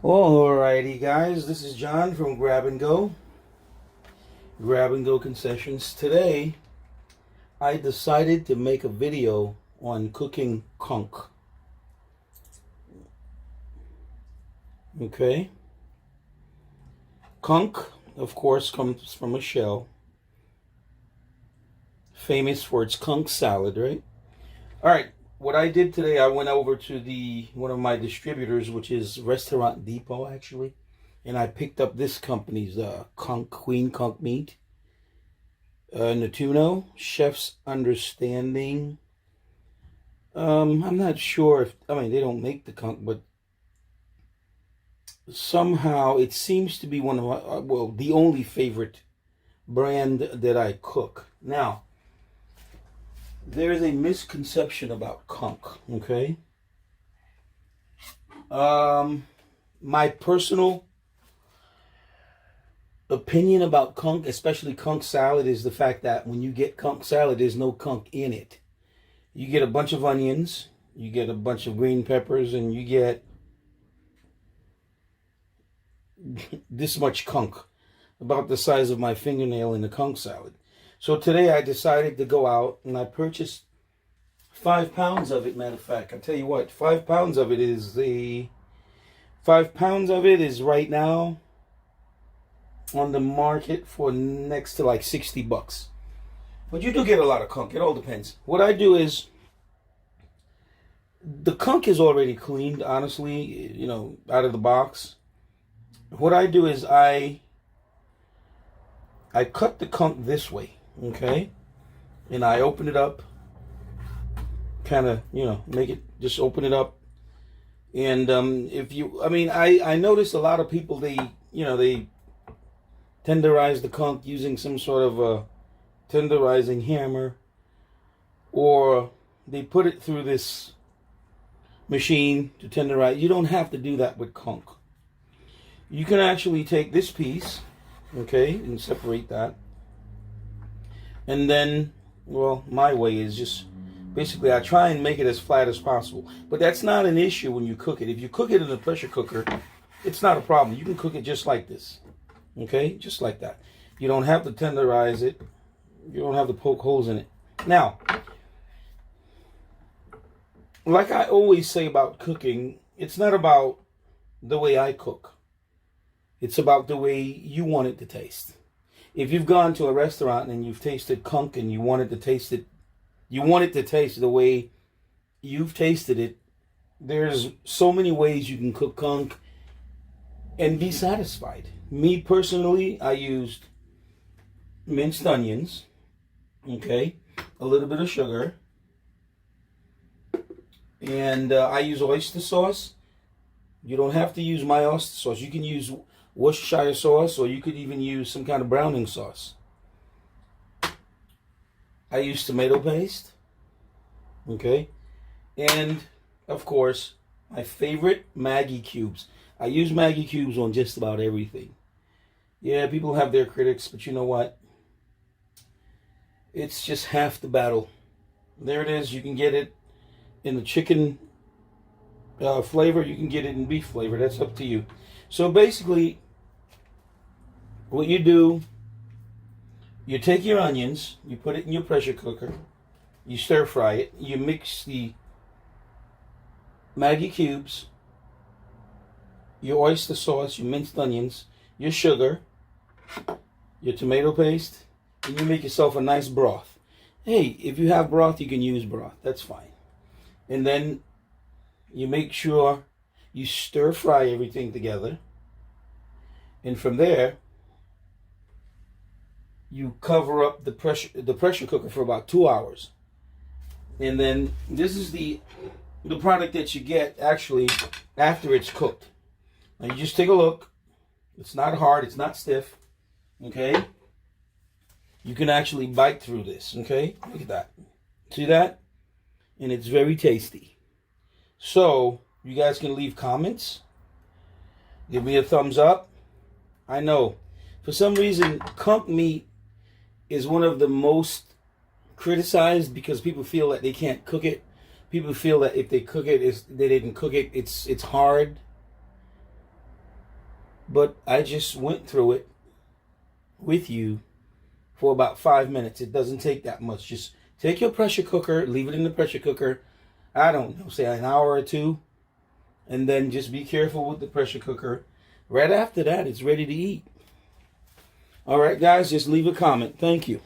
Alrighty, guys, this is John from Grab and Go Concessions. Today, I decided to make a video on cooking conch. Okay, conch, of course, comes from a shell, famous for its conch salad, right? All right. What I did today, I went over to one of my distributors, which is Restaurant Depot, actually, and I picked up this company's Queen Conch meat, Natuno, Chef's Understanding. I'm not sure if they don't make the conch, but somehow it seems to be one of my the only favorite brand that I cook. Now, there's a misconception about conch, okay? My personal opinion about conch, especially conch salad, is the fact that when you get conch salad, there's no conch in it. You get a bunch of onions, you get a bunch of green peppers, and you get this much conch, about the size of my fingernail in the conch salad. So today I decided to go out and I purchased 5 pounds of it. Matter of fact, I tell you what, 5 pounds of it is 5 pounds of it is right now on the market for next to like $60. But you do get a lot of conch. It all depends. What I do is, the conch is already cleaned, honestly, out of the box. What I do is I cut the conch this way. Okay, and I open it up, kind of, make it, just open it up. And I notice a lot of people, they tenderize the conch using some sort of a tenderizing hammer, or they put it through this machine to tenderize. You don't have to do that with conch. You can actually take this piece, okay, and separate that. And then, my way is just, basically, I try and make it as flat as possible. But that's not an issue when you cook it. If you cook it in a pressure cooker, it's not a problem. You can cook it just like this. Okay? Just like that. You don't have to tenderize it. You don't have to poke holes in it. Now, like I always say about cooking, it's not about the way I cook. It's about the way you want it to taste. If you've gone to a restaurant and you've tasted conch and you want it to taste the way you've tasted it, there's so many ways you can cook conch and be satisfied. Me personally, I used minced onions, okay, a little bit of sugar, and I use oyster sauce. You don't have to use my oyster sauce. You can use Worcestershire sauce, or you could even use some kind of browning sauce. I use tomato paste, okay, and of course my favorite, Maggi cubes. I use Maggi cubes on just about everything. Yeah, people have their critics, but you know what? It's just half the battle. There it is. You can get it in the chicken flavor. You can get it in beef flavor. That's up to you. So basically, what you do, you take your onions, you put it in your pressure cooker, you stir fry it, you mix the Maggi cubes, your oyster sauce, your minced onions, your sugar, your tomato paste, and you make yourself a nice broth. Hey, if you have broth, you can use broth. That's fine. And then you make sure you stir fry everything together. And from there, you cover up the pressure cooker for about 2 hours. And then this is the product that you get actually after it's cooked. Now you just take a look. It's not hard, it's not stiff. Okay? You can actually bite through this, okay? Look at that. See that? And it's very tasty. So, you guys can leave comments. Give me a thumbs up. I know, for some reason, conch meat is one of the most criticized because people feel that they can't cook it. People feel that if they cook it, they didn't cook it. It's hard. but I just went through it with you for about 5 minutes. It doesn't take that much. Just take your pressure cooker, leave it in the pressure cooker, I don't know, say an hour or two, and then just be careful with the pressure cooker. Right after that, it's ready to eat. All right, guys, just leave a comment. Thank you.